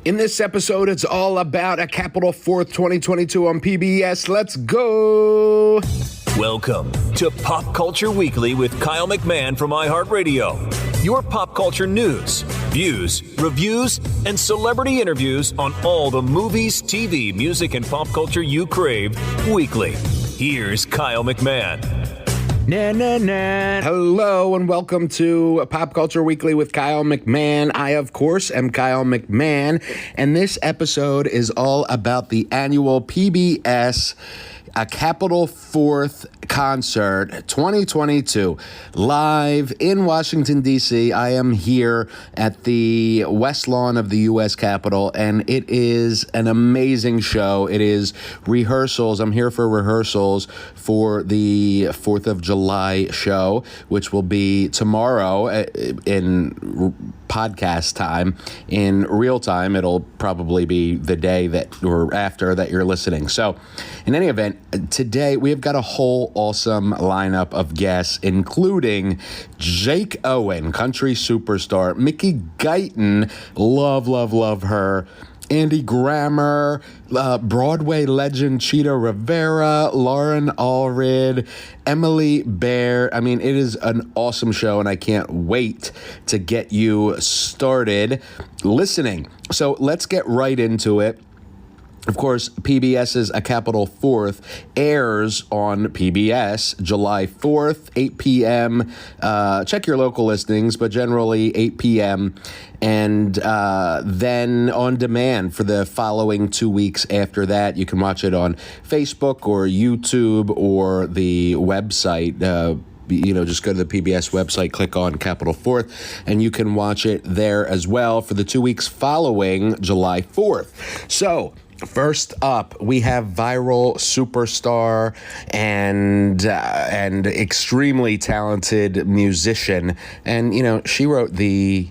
In this episode, it's all about a Capitol 4th 2022 on PBS. Let's go! Welcome to Pop Culture Weekly with Kyle McMahon from iHeartRadio. Your pop culture news, views, reviews, and celebrity interviews on all the movies, TV, music, and pop culture you crave weekly. Here's Kyle McMahon. Hello and welcome to Pop Culture Weekly with Kyle McMahon. I, of course, am Kyle McMahon, and this episode is all about the annual PBS Capitol 4th concert 2022 live in Washington, D.C. I am here at the West Lawn of the U.S. Capitol, and it is an amazing show. It is rehearsals. I'm here for rehearsals for the 4th of July show, which will be tomorrow in podcast time. In real time, it'll probably be the day that or after that you're listening. So in any event, today we have got a whole awesome lineup of guests, including Jake Owen, country superstar, Mickey Guyton, love her, Andy Grammer, Broadway legend Cheetah Rivera, Loren Allred, Emily Bear. I mean, it is an awesome show, and I can't wait to get you started listening. So let's get right into it. Of course, PBS's A Capitol 4th airs on PBS July 4th, 8 p.m. Check your local listings, but generally 8 p.m. And then on demand for the following 2 weeks after that. You can watch it on Facebook or YouTube or the website. Just go to the PBS website, click on Capitol 4th, and you can watch it there as well for the 2 weeks following July 4th. So, first up, we have viral superstar and extremely talented musician. And, she wrote the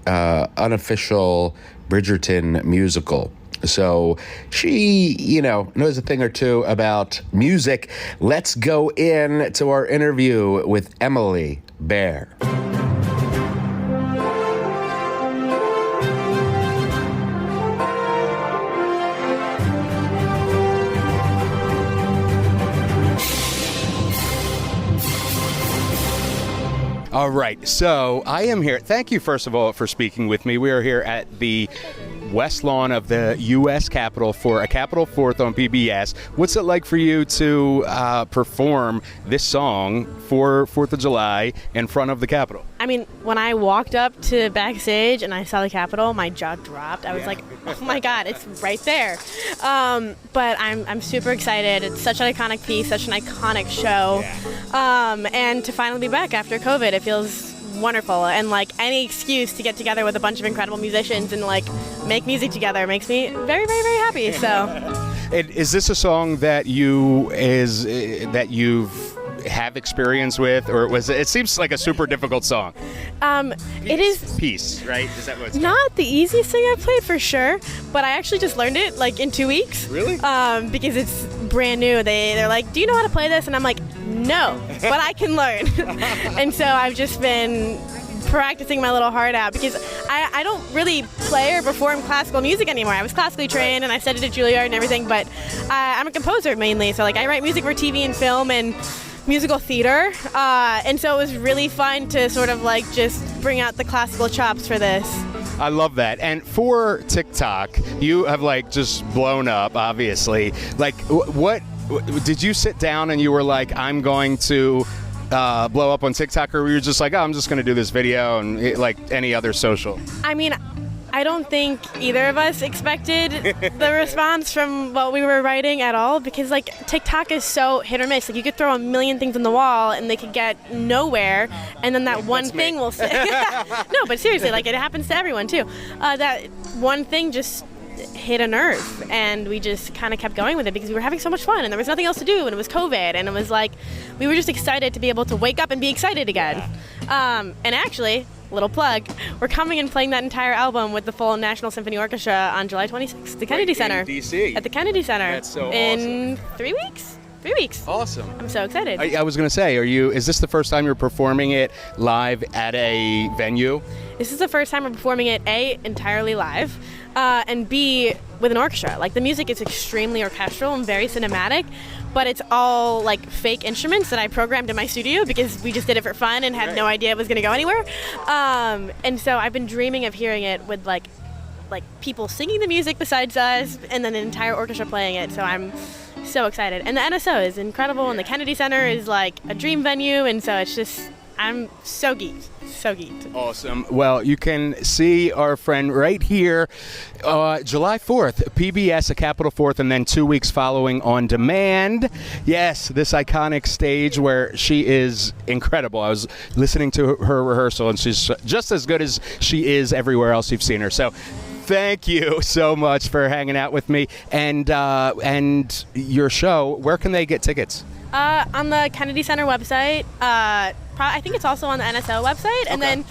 unofficial Bridgerton musical. So she, knows a thing or two about music. Let's go in to our interview with Emily Bear. All right, so I am here. Thank you, first of all, for speaking with me. We are here at the West Lawn of the U.S. Capitol for a Capitol 4th on PBS. What's it like for you to perform this song for 4th of July in front of the Capitol? I mean, when I walked up to backstage and I saw the Capitol, my jaw dropped. I was like, oh my God, it's right there. But I'm super excited. It's such an iconic piece, such an iconic show. And to finally be back after COVID, it feels wonderful. And like any excuse to get together with a bunch of incredible musicians and like make music together makes me very, very, very happy. So, is this a song that you've have experience with, or it seems like a super difficult song? It is Peace, right? Is that what it's not the easiest thing I've played for sure, but I actually just learned it like in 2 weeks. Really? Because it's brand new. They're like, do you know how to play this? And I'm like, no, but I can learn. And so I've just been practicing my little heart out because I don't really play or perform classical music anymore. I was classically trained and I studied at Juilliard and everything, but I'm a composer mainly. So like I write music for TV and film and musical theater, and so it was really fun to sort of like just bring out the classical chops for this. I love that. And for TikTok, you have like just blown up, obviously. Like, what did you sit down and you were like, I'm going to blow up on TikTok, or were you just like, oh, I'm just going to do this video and like any other social? I mean, I don't think either of us expected the response from what we were writing at all, because like TikTok is so hit or miss. Like you could throw a million things in the wall and they could get nowhere, and then that one thing will stick. No, but seriously, like it happens to everyone too. That one thing just hit a nerve, and we just kind of kept going with it because we were having so much fun and there was nothing else to do, and it was COVID, and it was like we were just excited to be able to wake up and be excited again. And actually, little plug, we're coming and playing that entire album with the full National Symphony Orchestra on July 26th at the Kennedy Center. In D.C. At the Kennedy Center. That's so in awesome. 3 weeks. 3 weeks. Awesome. I'm so excited. I was going to say, is this the first time you're performing it live at a venue? This is the first time we're performing it, entirely live, and B, with an orchestra. Like, the music is extremely orchestral and very cinematic, but it's all like fake instruments that I programmed in my studio because we just did it for fun and had no idea it was going to go anywhere. And so I've been dreaming of hearing it with like people singing the music besides us, and then an entire orchestra playing it. So I'm so excited. And the NSO is incredible, and the Kennedy Center is like a dream venue, and so it's just, I'm so geeked. So geeked. Awesome. Well, you can see our friend right here, July 4th, PBS at Capitol Fourth, and then 2 weeks following on demand. Yes, this iconic stage where she is incredible. I was listening to her rehearsal, and she's just as good as she is everywhere else you've seen her. So thank you so much for hanging out with me. And your show, where can they get tickets? On the Kennedy Center website. I think it's also on the NSO website. And then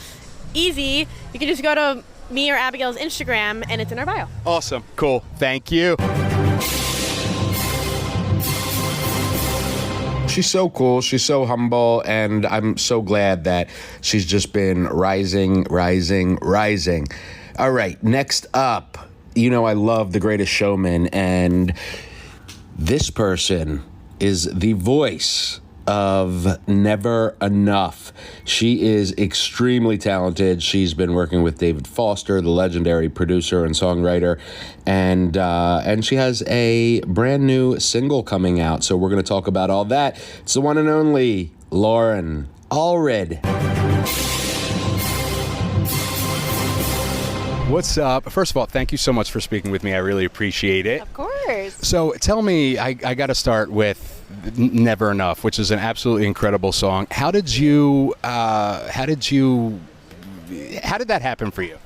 easy, you can just go to me or Abigail's Instagram, and it's in our bio. Awesome. Cool. Thank you. She's so cool. She's so humble, and I'm so glad that she's just been rising. All right, next up, I love The Greatest Showman, and this person is the voice of Never Enough. She is extremely talented. She's been working with David Foster, the legendary producer and songwriter, and she has a brand new single coming out. So we're going to talk about all that. It's the one and only Loren Allred. What's up? First of all, thank you so much for speaking with me. I really appreciate it. Of course. So tell me, I got to start with Never Enough, which is an absolutely incredible song. How did that happen for you?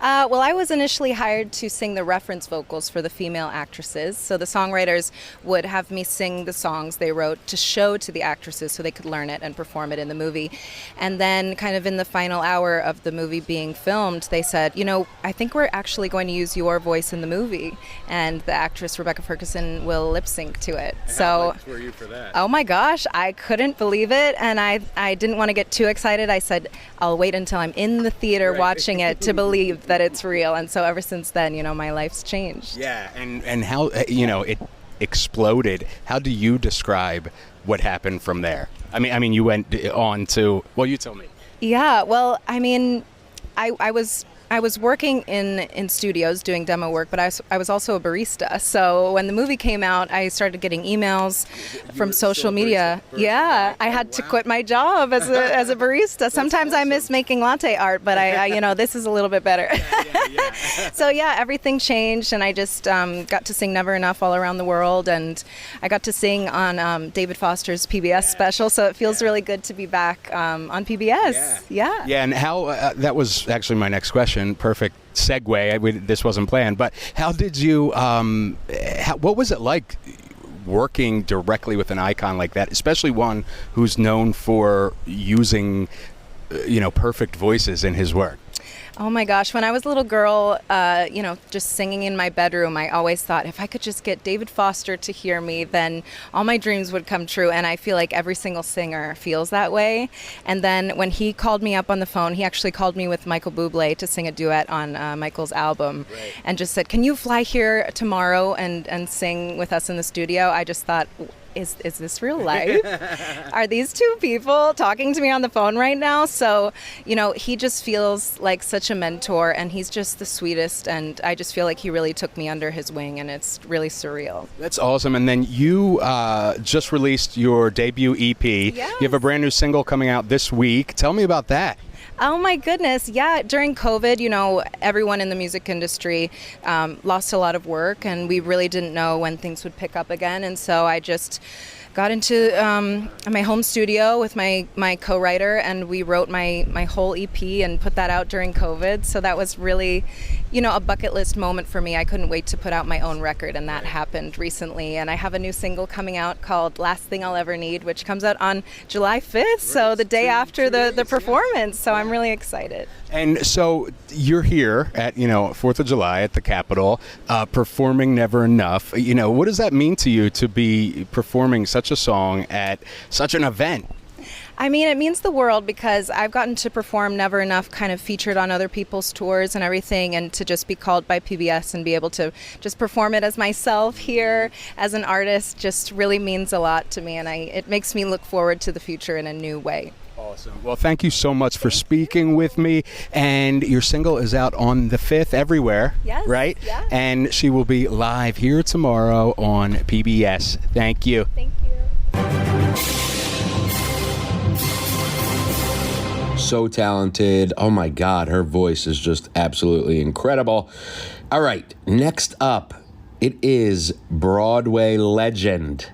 Well, I was initially hired to sing the reference vocals for the female actresses. So the songwriters would have me sing the songs they wrote to show to the actresses so they could learn it and perform it in the movie. And then kind of in the final hour of the movie being filmed, they said, I think we're actually going to use your voice in the movie. And the actress Rebecca Ferguson will lip sync to it. And so, how hyped were you for that? Oh my gosh, I couldn't believe it. And I didn't want to get too excited. I said, I'll wait until I'm in the theater watching it to believe that it's real. And so ever since then, my life's changed. Yeah, and how, it exploded. How do you describe what happened from there? I mean, you went on to, well, you tell me. Yeah, well, I was working in studios doing demo work, but I was also a barista. So when the movie came out, I started getting emails from social media. Yeah, I had to quit my job as a barista. Sometimes I miss making latte art, but I this is a little bit better. Yeah. So yeah, everything changed, and I just got to sing Never Enough all around the world, and I got to sing on David Foster's PBS special. So it feels really good to be back on PBS. Yeah. Yeah, and how that was actually my next question. Perfect segue. This wasn't planned, but how did you? What was it like working directly with an icon like that, especially one who's known for using, perfect voices in his work? Oh my gosh, when I was a little girl, just singing in my bedroom, I always thought if I could just get David Foster to hear me, then all my dreams would come true. And I feel like every single singer feels that way. And then when he called me up on the phone, he actually called me with Michael Bublé to sing a duet on Michael's album, and just said, can you fly here tomorrow and sing with us in the studio? I just thought, is this real life? Are these two people talking to me on the phone right now? So, he just feels like such a mentor, and he's just the sweetest, and I just feel like he really took me under his wing, and it's really surreal. That's awesome. And then you just released your debut EP. Yes. You have a brand new single coming out this week. Tell me about that. Oh my goodness. Yeah. During COVID, everyone in the music industry lost a lot of work, and we really didn't know when things would pick up again. And so I just got into my home studio with my co-writer, and we wrote my whole EP and put that out during COVID. So that was really, a bucket list moment for me. I couldn't wait to put out my own record, and that happened recently. And I have a new single coming out called Last Thing I'll Ever Need, which comes out on July 5th, so the day after the performance. So I'm really excited. And so you're here at, 4th of July at the Capitol, performing Never Enough. What does that mean to you to be performing such a song at such an event? I mean, it means the world because I've gotten to perform Never Enough, kind of featured on other people's tours and everything, and to just be called by PBS and be able to just perform it as myself here as an artist just really means a lot to me, and it makes me look forward to the future in a new way. Awesome. Well, thank you so much for speaking with me. And your single is out on the 5th everywhere, Yes, right? yeah. And she will be live here tomorrow on PBS. Thank you. Thank you. So talented. Oh my God, her voice is just absolutely incredible. All right, next up, it is Broadway legend.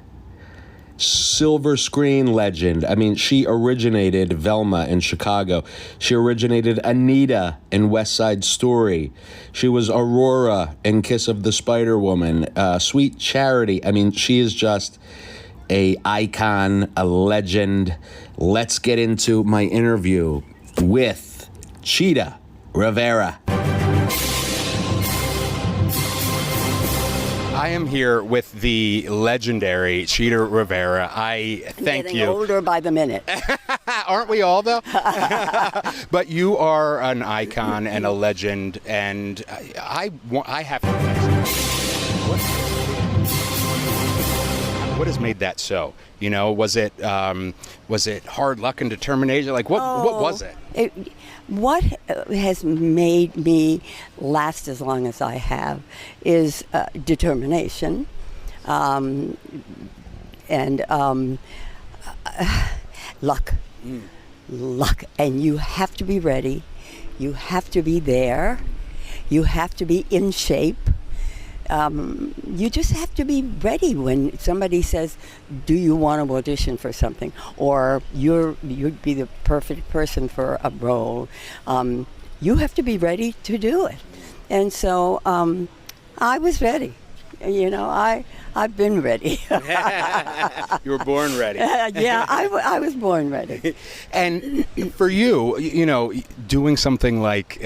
Silver Screen legend. I mean, she originated Velma in Chicago. She originated Anita in West Side Story. She was Aurora in Kiss of the Spider Woman. Sweet Charity. I mean, she is just a icon, a legend. Let's get into my interview with Chita Rivera. I am here with the legendary Chita Rivera. I thank Getting you. older by the minute. Aren't we all, though? But you are an icon and a legend, and I have to ask, what has made that so? You know, was it hard luck and determination? Like, what was it? What has made me last as long as I have is determination and luck. Luck. And you have to be ready. You have to be there. You have to be in shape. You just have to be ready when somebody says, do you want to audition for something? Or you'd be the perfect person for a role. You have to be ready to do it. And so I was ready. You know, I've been ready. You were born ready. Yeah, I was born ready. And for you, you know, doing something like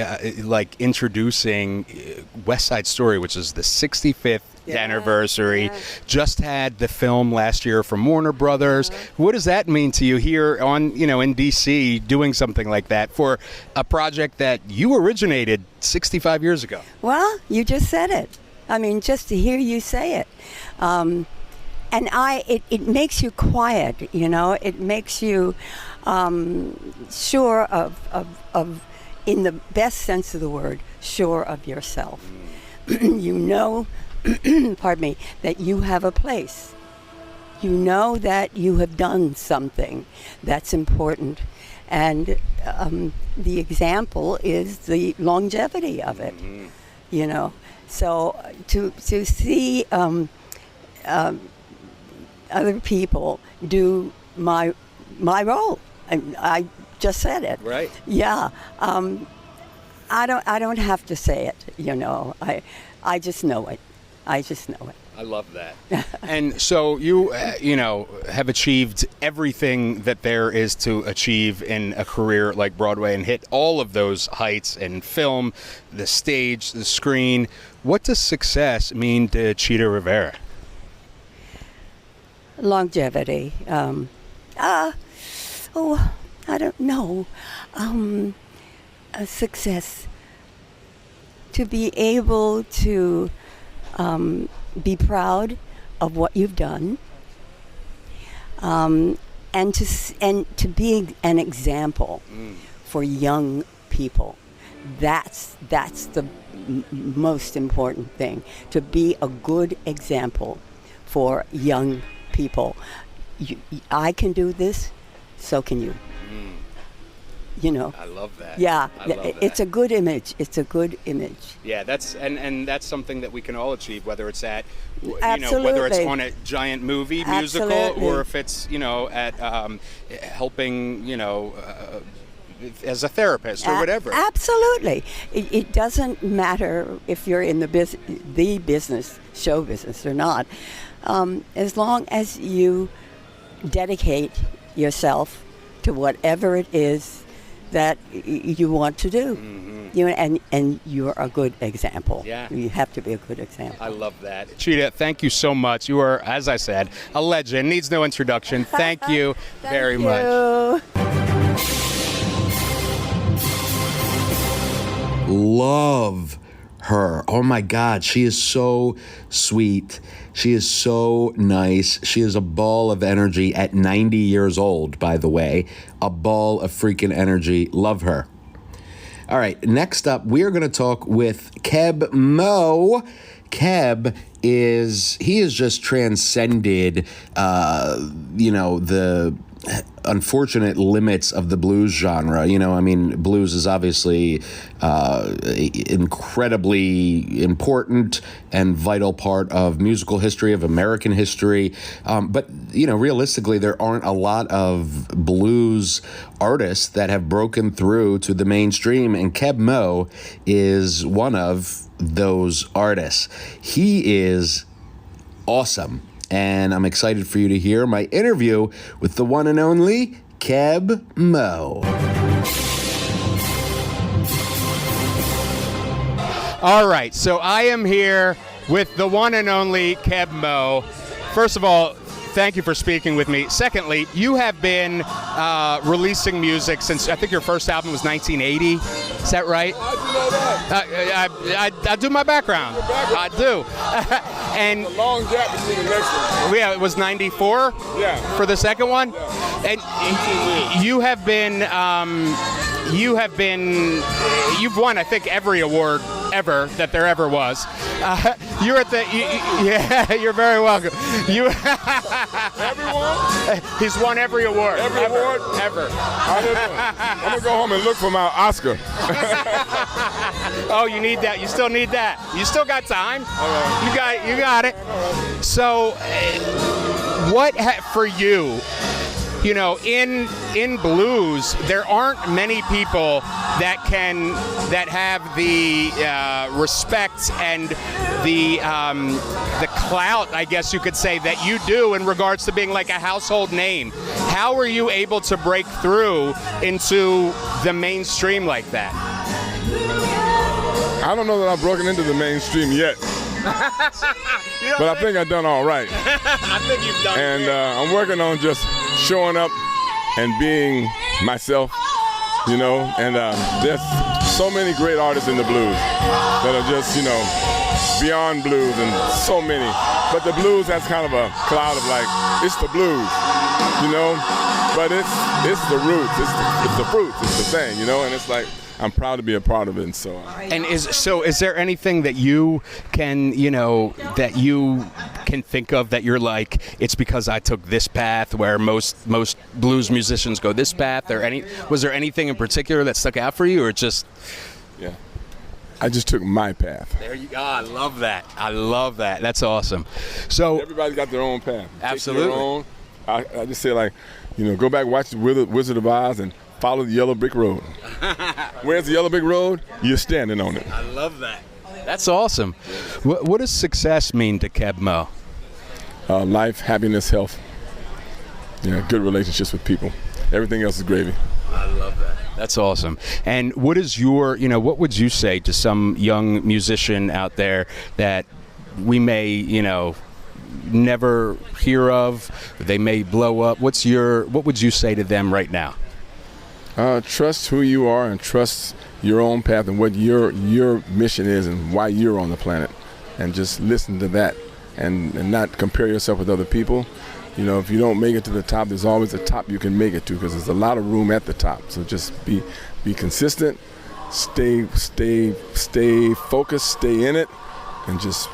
introducing West Side Story, which is the 65th anniversary, just had the film last year from Warner Brothers. What does that mean to you here on, you know, in DC, doing something like that for a project that you originated 65 years ago? Well, you just said it. I mean, just to hear you say it. And it makes you quiet, you know. It makes you sure of, in the best sense of the word, sure of yourself. You know, pardon me, that you have a place. You know that you have done something that's important. And the example is the longevity of it, you know. So to see other people do my role, I just said it. Right. Yeah. I don't have to say it. You know. I just know it. I just know it. I love that. And so you know, have achieved everything that there is to achieve in a career like Broadway and hit all of those heights in film, the stage, the screen. What does success mean to Chita Rivera? Longevity. I don't know. A success. To be able to be proud of what you've done, and to be an example for young people. That's the most important thing. To be a good example for young people. I can do this, so can you. You know. I love that. Yeah, I love that. It's a good image. It's a good image. Yeah, that's and that's something that we can all achieve, whether it's at, you Absolutely. know, whether it's on a giant movie musical, Absolutely. or if it's, you know, at helping, you know, as a therapist or whatever. Absolutely. It doesn't matter if you're in the business, show business or not, as long as you dedicate yourself to whatever it is that you want to do. You know, and you're a good example. Yeah. You have to be a good example. I love that. Cheetah, thank you so much. You are, as I said, a legend. Needs no introduction. Thank you very much. Love her. Oh my God, she is so sweet. She is so nice. She is a ball of energy at 90 years old, by the way. A ball of freaking energy. Love her. All right, next up, we are going to talk with Keb Mo. Keb is just transcended, the unfortunate limits of the blues genre. You know, I mean, blues is obviously incredibly important and vital part of musical history, of American history. But, you know, realistically, there aren't a lot of blues artists that have broken through to the mainstream, and Keb Mo is one of those artists. He is awesome. And I'm excited for you to hear my interview with the one and only Keb Mo. All right, so I am here with the one and only Keb Mo. First of all, thank you for speaking with me. Secondly, you have been releasing music since, I think your first album was 1980. Is that right? How'd you know that? I do my background. I do. And A long gap between the next one. yeah, it was 94 Yeah. for the second one. Yeah. And you've won, I think, every award ever that there ever was. You're at the, yeah, you're very welcome. Everyone? He's won every award. Every ever, award? Ever. I'm going to go home and look for my Oscar. Oh, you need that. You still need that. You still got time. All right. You got it. So, for you? You know, in blues, there aren't many people that have the respect and the clout, I guess you could say, that you do in regards to being like a household name. How are you able to break through into the mainstream like that? I don't know that I've broken into the mainstream yet. But I think I've done all right. I think you've done And I'm working on just showing up and being myself, you know. And there's so many great artists in the blues that are just, you know, beyond blues, and so many. But the blues, that's kind of a cloud of like, it's the blues, you know. But it's the roots, it's the fruits, it's the thing, you know. And it's like, I'm proud to be a part of it, and so. And is there anything that you can, think of that you're like, it's because I took this path, where most blues musicians go this path, or was there anything in particular that stuck out for you, or just? Yeah, I just took my path. There you go. I love that. That's awesome. So Everybody's got their own path. Absolutely. Take your own. I just say, like, you know, go back, watch the Wizard of Oz, and follow the yellow brick road. Where's the yellow brick road? You're standing on it. I love that. That's awesome. What does success mean to Keb Mo? Life, happiness, health. Yeah, good relationships with people. Everything else is gravy. I love that. That's awesome. And what is what would you say to some young musician out there that we may, never hear of, they may blow up? What would you say to them right now? Trust who you are and trust your own path and what your mission is and why you're on the planet, and just listen to that and not compare yourself with other people. You know, if you don't make it to the top, there's always a top you can make it to, because there's a lot of room at the top. So just be consistent, stay focused, stay in it, and just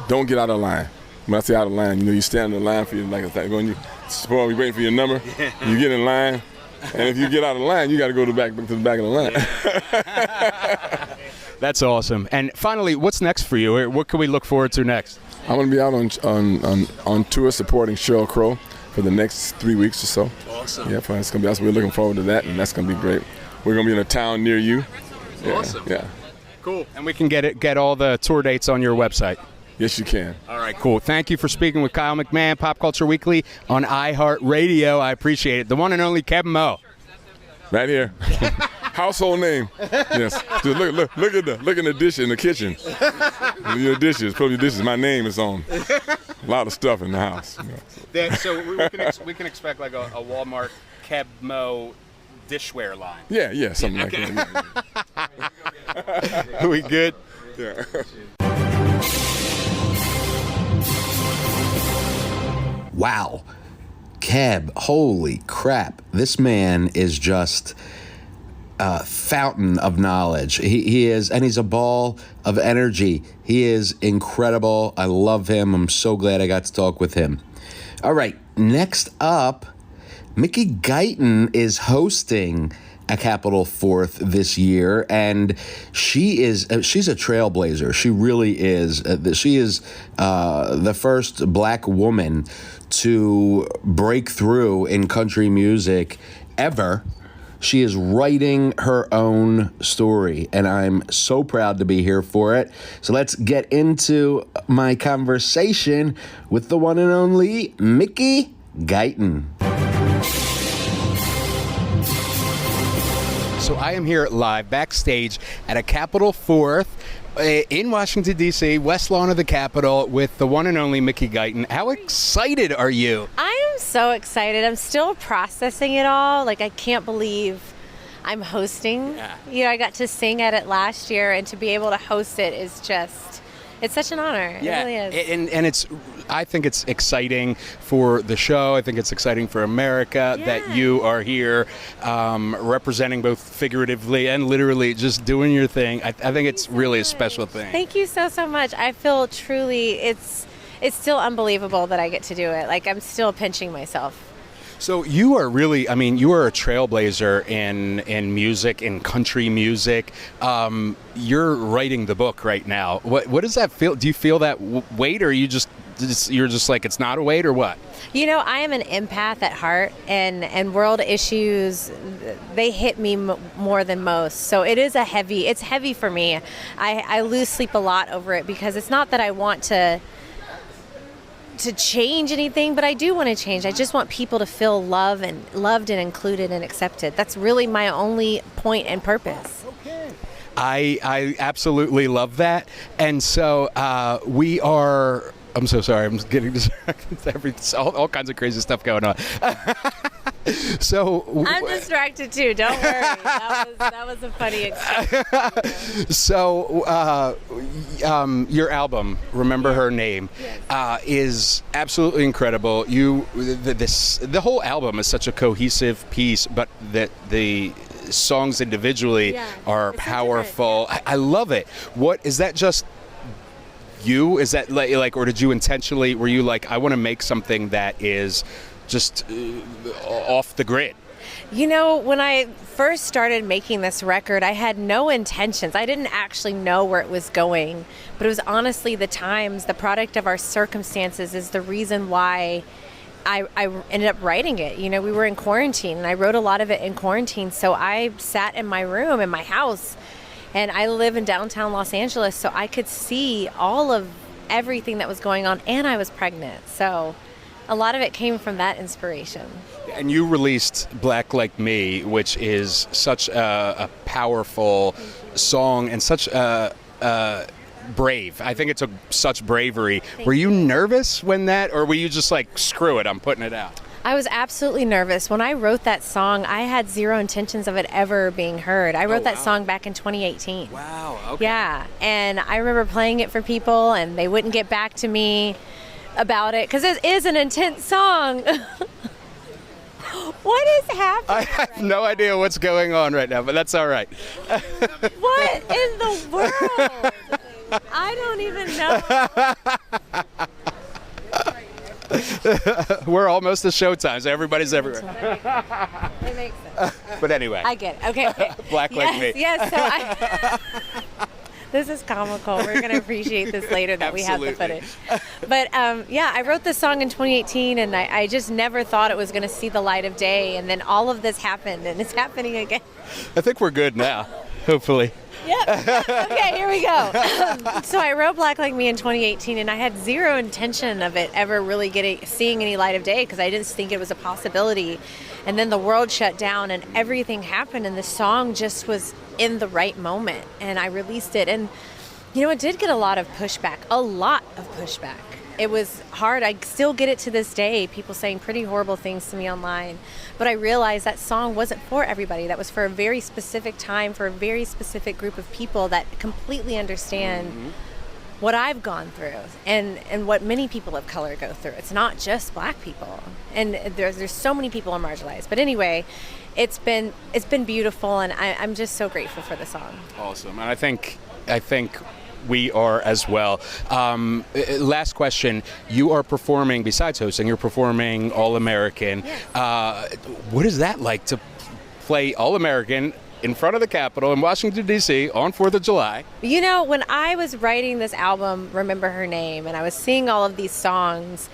don't get out of line. When I say out of line, you stand in the line for you, like you're waiting for your number, you get in line. And if you get out of line, you got to go to the back of the line. Yeah. That's awesome. And finally, what's next for you? What can we look forward to next? I'm going to be out on tour supporting Sheryl Crow for the next 3 weeks or so. Awesome. Yeah, it's going to be awesome. We're looking forward to that, and that's going to be great. We're going to be in a town near you. Yeah, awesome. Yeah. Cool. And we can get all the tour dates on your website. Yes, you can. All right, cool. Thank you for speaking with Kyle McMahon, Pop Culture Weekly on iHeartRadio. I appreciate it. The one and only Keb Mo. Right here. Household name. Yes. Just look at the dish in the kitchen. Your dishes, put your dishes. My name is on a lot of stuff in the house. So we can expect like a Walmart Keb Mo dishware line. Yeah, something like that. Are we good? Yeah. Wow. Keb, holy crap. This man is just a fountain of knowledge. He is, and he's a ball of energy. He is incredible. I love him. I'm so glad I got to talk with him. All right, next up, Mickey Guyton is hosting a Capitol Fourth this year, and she's a trailblazer. She really is. She is the first black woman to break through in country music ever. She is writing her own story, and I'm so proud to be here for it. So let's get into my conversation with the one and only Mickey Guyton. So I am here live backstage at a Capitol Fourth in Washington, D.C., West Lawn of the Capitol, with the one and only Mickey Guyton. How excited are you? I am so excited. I'm still processing it all. Like, I can't believe I'm hosting. Yeah. You know, I got to sing at it last year, and to be able to host it is just, it's such an honor. Yeah. It really is. And I think it's exciting for the show. I think it's exciting for America that you are here representing both figuratively and literally, just doing your thing. I think it's really a special thing. Thank you so much. I feel truly, it's still unbelievable that I get to do it. Like, I'm still pinching myself. So you are really, I mean, you are a trailblazer in music, in country music. You're writing the book right now. What does that feel? Do you feel that weight, or are you you're just like, it's not a weight, or what? You know, I am an empath at heart, and world issues, they hit me more than most. So it's heavy for me. I lose sleep a lot over it, because it's not that I want to change anything, but I do want to change. I just want people to feel loved and included and accepted. That's really my only point and purpose. I absolutely love that. And so I'm so sorry. I'm getting distracted. All kinds of crazy stuff going on. So I'm distracted too. Don't worry. That was a funny experience. So your album, Remember Her Name, is absolutely incredible. The whole album is such a cohesive piece, but the songs individually are powerful. I love it. What is that? Just you? Is that like, or did you intentionally? Were you like, I want to make something that is just off the grid? You know, when I first started making this record, I had no intentions. I didn't actually know where it was going, but it was honestly the times, the product of our circumstances, is the reason why I ended up writing it. You know, we were in quarantine, and I wrote a lot of it in quarantine. So I sat in my room in my house, and I live in downtown Los Angeles, so I could see all of everything that was going on, and I was pregnant. So a lot of it came from that inspiration. And you released Black Like Me, which is such a powerful song and such brave. I think it took such bravery. Were you nervous when or were you just like, screw it, I'm putting it out? I was absolutely nervous. When I wrote that song, I had zero intentions of it ever being heard. I wrote that song back in 2018. Wow, okay. Yeah, and I remember playing it for people, and they wouldn't get back to me about it, because it is an intense song. What is happening? I have no idea what's going on right now, but that's all right. What in the world? I don't even know. We're almost at showtime, so everybody's everywhere. It makes sense. But anyway. I get it. Okay. Black Like Me. Yes, so this is comical. We're going to appreciate this later that we have the footage. But I wrote this song in 2018, and I just never thought it was going to see the light of day. And then all of this happened, and it's happening again. I think we're good now, hopefully. Okay, here we go. So I wrote Black Like Me in 2018, and I had zero intention of it ever really seeing any light of day because I didn't think it was a possibility. And then the world shut down and everything happened, and the song just was in the right moment, and I released it. And, it did get a lot of pushback. It was hard. I still get it to this day, people saying pretty horrible things to me online. But I realized that song wasn't for everybody. That was for a very specific time, for a very specific group of people that completely understand what I've gone through and what many people of color go through. It's not just black people. And there's so many people are marginalized. But anyway, it's been beautiful, and I'm just so grateful for the song. Awesome. And I think we are as well. Last question. You are performing, besides hosting, you're performing All-American. Yes. What is that like to play All-American in front of the Capitol in Washington, D.C. on 4th of July? When I was writing this album, Remember Her Name, and I was seeing all of these songs,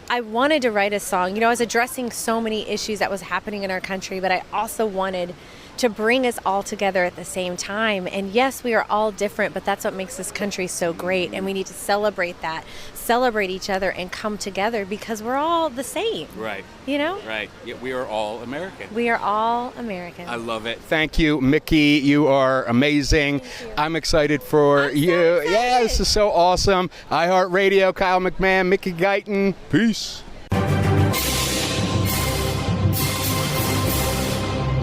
I wanted to write a song. I was addressing so many issues that was happening in our country, but I also wanted to bring us all together at the same time. And yes, we are all different, but that's what makes this country so great. And we need to celebrate that, celebrate each other, and come together because we're all the same. Right. Right. Yeah, we are all American. We are all American. I love it. Thank you, Mickey. You are amazing. I'm excited for you. So excited. Yeah, this is so awesome. iHeartRadio, Kyle McMahon, Mickey Guyton. Peace.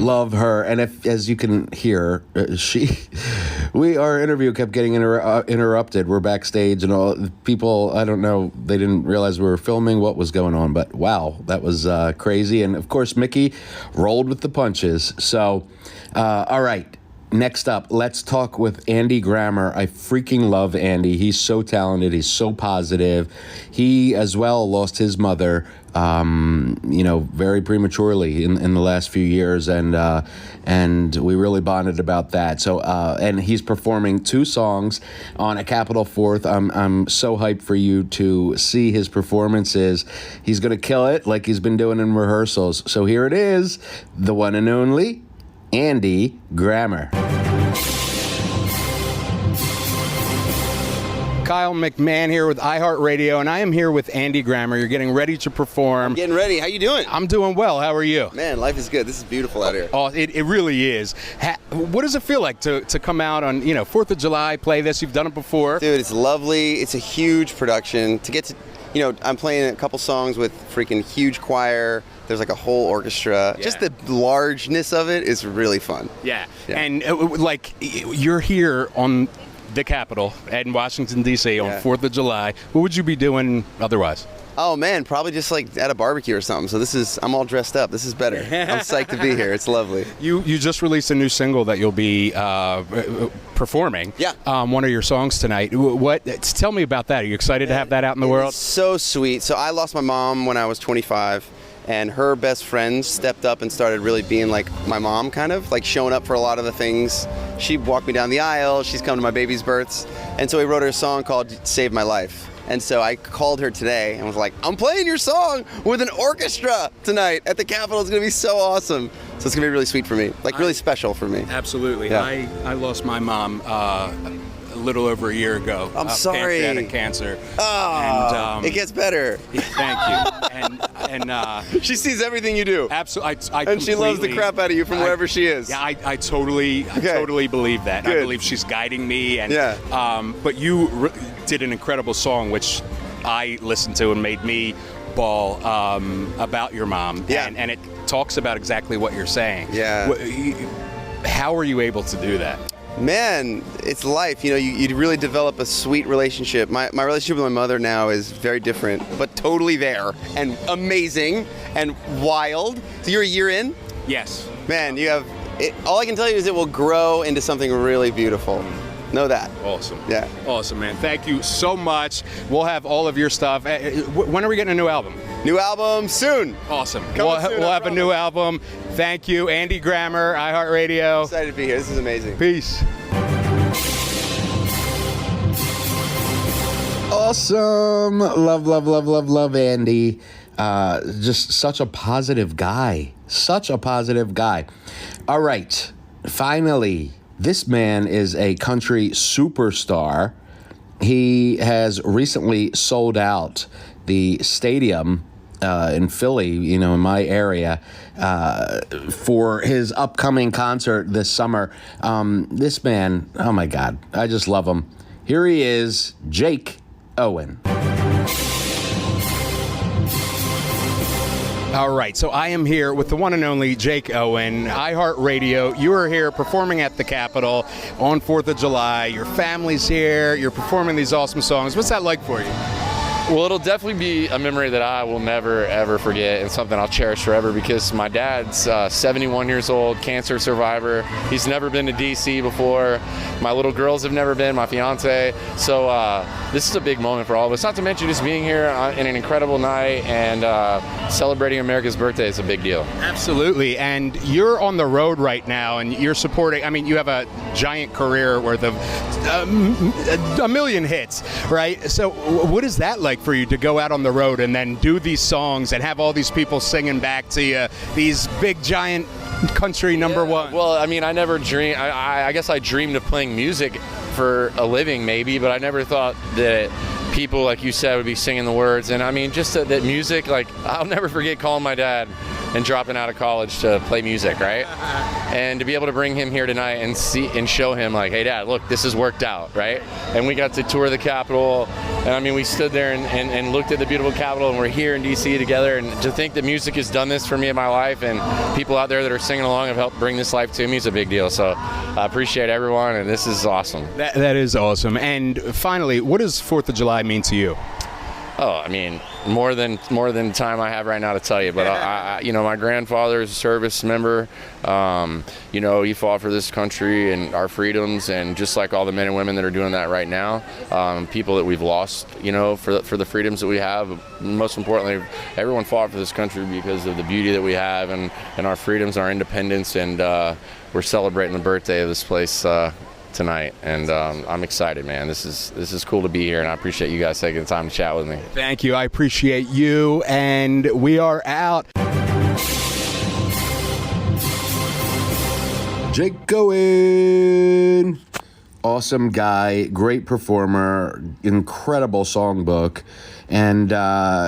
Love her. And as you can hear, our interview kept getting interrupted. We're backstage and all people, I don't know, they didn't realize we were filming what was going on, but wow, that was crazy. And of course, Mickey rolled with the punches. So, all right. Next up, let's talk with Andy Grammer. I freaking love Andy. He's so talented. He's so positive. He, as well, lost his mother, very prematurely in the last few years, and we really bonded about that. So, and he's performing 2 songs on a Capitol 4th. I'm so hyped for you to see his performances. He's going to kill it like he's been doing in rehearsals. So here it is, the one and only Andy Grammer. Kyle McMahon here with iHeartRadio, and I am here with Andy Grammer. You're getting ready to perform. I'm getting ready. How you doing? I'm doing well. How are you? Man, life is good. This is beautiful out here. Oh, it really is. What does it feel like to come out on 4th of July, play this? You've done it before. Dude, it's lovely. It's a huge production. To get to, I'm playing a couple songs with freaking huge choir. There's like a whole orchestra. Yeah. Just the largeness of it is really fun. Yeah. And you're here on the Capitol in Washington, D.C. on 4th of July. What would you be doing otherwise? Oh, man, probably just like at a barbecue or something. So I'm all dressed up. This is better. I'm psyched to be here. It's lovely. You just released a new single that you'll be performing. Yeah. One of your songs tonight. Tell me about that. Are you excited to have that out in the world? It's so sweet. So I lost my mom when I was 25. And her best friend stepped up and started really being like my mom, kind of like showing up for a lot of the things. She walked me down the aisle. She's come to my baby's births. And so we wrote her a song called Save My Life. And so I called her today and was like, I'm playing your song with an orchestra tonight at the Capitol. It's going to be so awesome. So it's going to be really sweet for me, really special for me. Absolutely. Yeah. I lost my mom a little over a year ago. I'm sorry. Pancreatic cancer. Oh, it gets better. Thank you. And she sees everything you do. Absolutely. And she loves the crap out of you from wherever she is. Yeah, I totally believe that. Good. I believe she's guiding me. And yeah. But you did an incredible song, which I listened to and made me bawl about your mom. Yeah. And it talks about exactly what you're saying. Yeah. How are you able to do that? Man, it's life. You really develop a sweet relationship. My relationship with my mother now is very different, but totally there and amazing and wild. So you're a year in? Yes. Man, you have it. All I can tell you is it will grow into something really beautiful. Know that. Awesome. Yeah. Awesome, man. Thank you so much. We'll have all of your stuff. When are we getting a new album? New album soon. Awesome. We'll have a new album. Thank you, Andy Grammer, iHeartRadio. Excited to be here. This is amazing. Peace. Awesome. Love Andy. Just such a positive guy. All right. Finally, This man is a country superstar. He has recently sold out the stadium in Philly, in my area, for his upcoming concert this summer. This man, oh my God, I just love him. Here he is, Jake Owen. All right, so I am here with the one and only Jake Owen, iHeartRadio. You are here performing at the Capitol on 4th of July. Your family's here. You're performing these awesome songs. What's that like for you? Well, it'll definitely be a memory that I will never, ever forget, and something I'll cherish forever, because my dad's 71 years old, cancer survivor. He's never been to D.C. before. My little girls have never been, my fiance. So this is a big moment for all of us. Not to mention just being here in an incredible night and celebrating America's birthday is a big deal. Absolutely. And you're on the road right now, and you're supporting, you have a giant career worth of a million hits, right? So what is that like for you to go out on the road and then do these songs and have all these people singing back to you, these big giant country number one? Well, I never dreamed, I guess I dreamed of playing music for a living maybe, but I never thought that people, like you said, would be singing the words. And just that music, I'll never forget calling my dad and dropping out of college to play music, right? And to be able to bring him here tonight and see and show him, hey, Dad, look, this has worked out, right? And we got to tour the Capitol, and we stood there and looked at the beautiful Capitol, and we're here in D.C. together. And to think that music has done this for me in my life, and people out there that are singing along have helped bring this life to me, is a big deal. So I appreciate everyone, and this is awesome. That is awesome. And finally, what does 4th of July mean to you? Oh, more than time I have right now to tell you. But my grandfather is a service member. He fought for this country and our freedoms, and just like all the men and women that are doing that right now, people that we've lost, for the freedoms that we have. Most importantly, everyone fought for this country because of the beauty that we have and our freedoms, our independence, and we're celebrating the birthday of this place tonight, and I'm excited, man. This is cool to be here, and I appreciate you guys taking the time to chat with me. Thank you. I appreciate you, and we are out. Jake Owen. Awesome guy, great performer, incredible songbook. And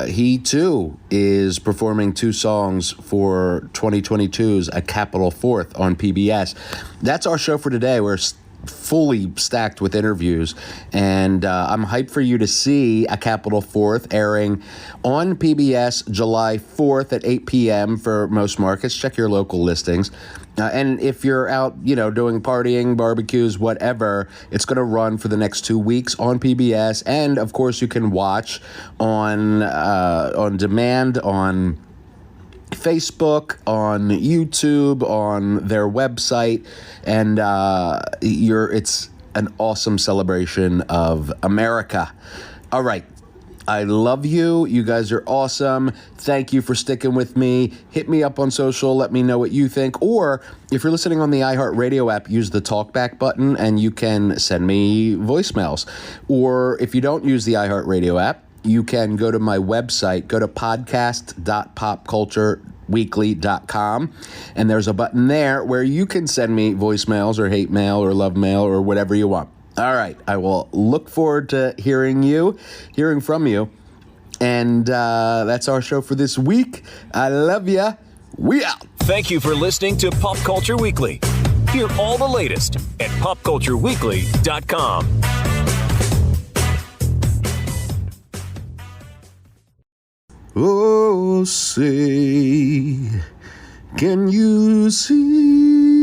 he, too, is performing 2 songs for 2022's A Capitol 4th on PBS. That's our show for today. We're fully stacked with interviews, and I'm hyped for you to see A Capitol 4th airing on PBS July 4th at 8 p.m. for most markets. Check your local listings. And if you're out, doing partying, barbecues, whatever, it's going to run for the next 2 weeks on PBS. And, of course, you can watch on demand on Facebook, on YouTube, on their website, and it's an awesome celebration of America. All right. I love you. You guys are awesome. Thank you for sticking with me. Hit me up on social. Let me know what you think. Or if you're listening on the iHeartRadio app, use the talkback button and you can send me voicemails. Or if you don't use the iHeartRadio app, you can go to my website, go to podcast.popcultureweekly.com, and there's a button there where you can send me voicemails or hate mail or love mail or whatever you want. All right, I will look forward to hearing from you, and that's our show for this week. I love ya. We out. Thank you for listening to Pop Culture Weekly. Hear all the latest at popcultureweekly.com. Oh, say, can you see?